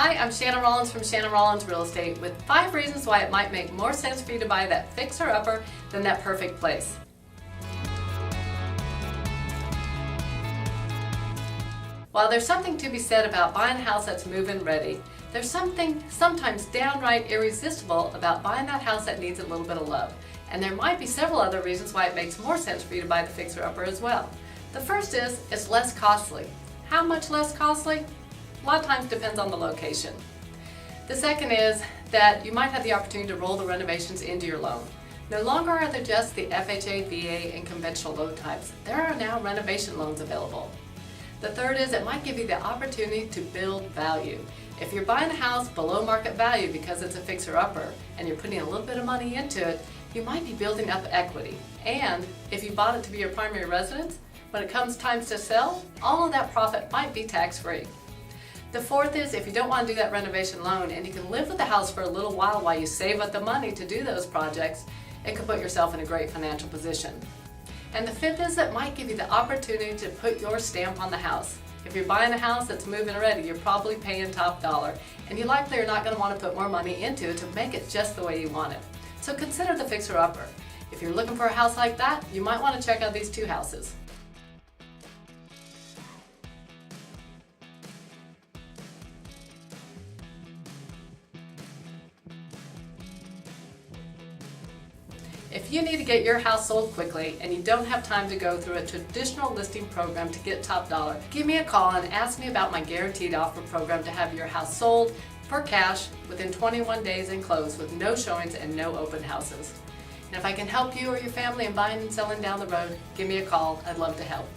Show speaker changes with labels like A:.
A: Hi, I'm Shannon Rollings from Shannon Rollings Real Estate with 5 reasons why it might make more sense for you to buy that fixer-upper than that perfect place. While there's something to be said about buying a house that's move-in ready, there's something sometimes downright irresistible about buying that house that needs a little bit of love. And there might be several other reasons why it makes more sense for you to buy the fixer-upper as well. The first is, it's less costly. How much less costly? A lot of times depends on the location. The second is that you might have the opportunity to roll the renovations into your loan. No longer are there just the FHA, VA, and conventional loan types. There are now renovation loans available. The third is it might give you the opportunity to build value. If you're buying a house below market value because it's a fixer-upper and you're putting a little bit of money into it, you might be building up equity. And if you bought it to be your primary residence, when it comes time to sell, all of that profit might be tax-free. The fourth is if you don't want to do that renovation loan and you can live with the house for a little while you save up the money to do those projects, it could put yourself in a great financial position. And the fifth is it might give you the opportunity to put your stamp on the house. If you're buying a house that's move-in ready, you're probably paying top dollar, and you likely are not going to want to put more money into it to make it just the way you want it. So consider the fixer-upper. If you're looking for a house like that, you might want to check out these 2 houses. If you need to get your house sold quickly and you don't have time to go through a traditional listing program to get top dollar, give me a call and ask me about my guaranteed offer program to have your house sold for cash within 21 days and close with no showings and no open houses. And if I can help you or your family in buying and selling down the road, give me a call. I'd love to help.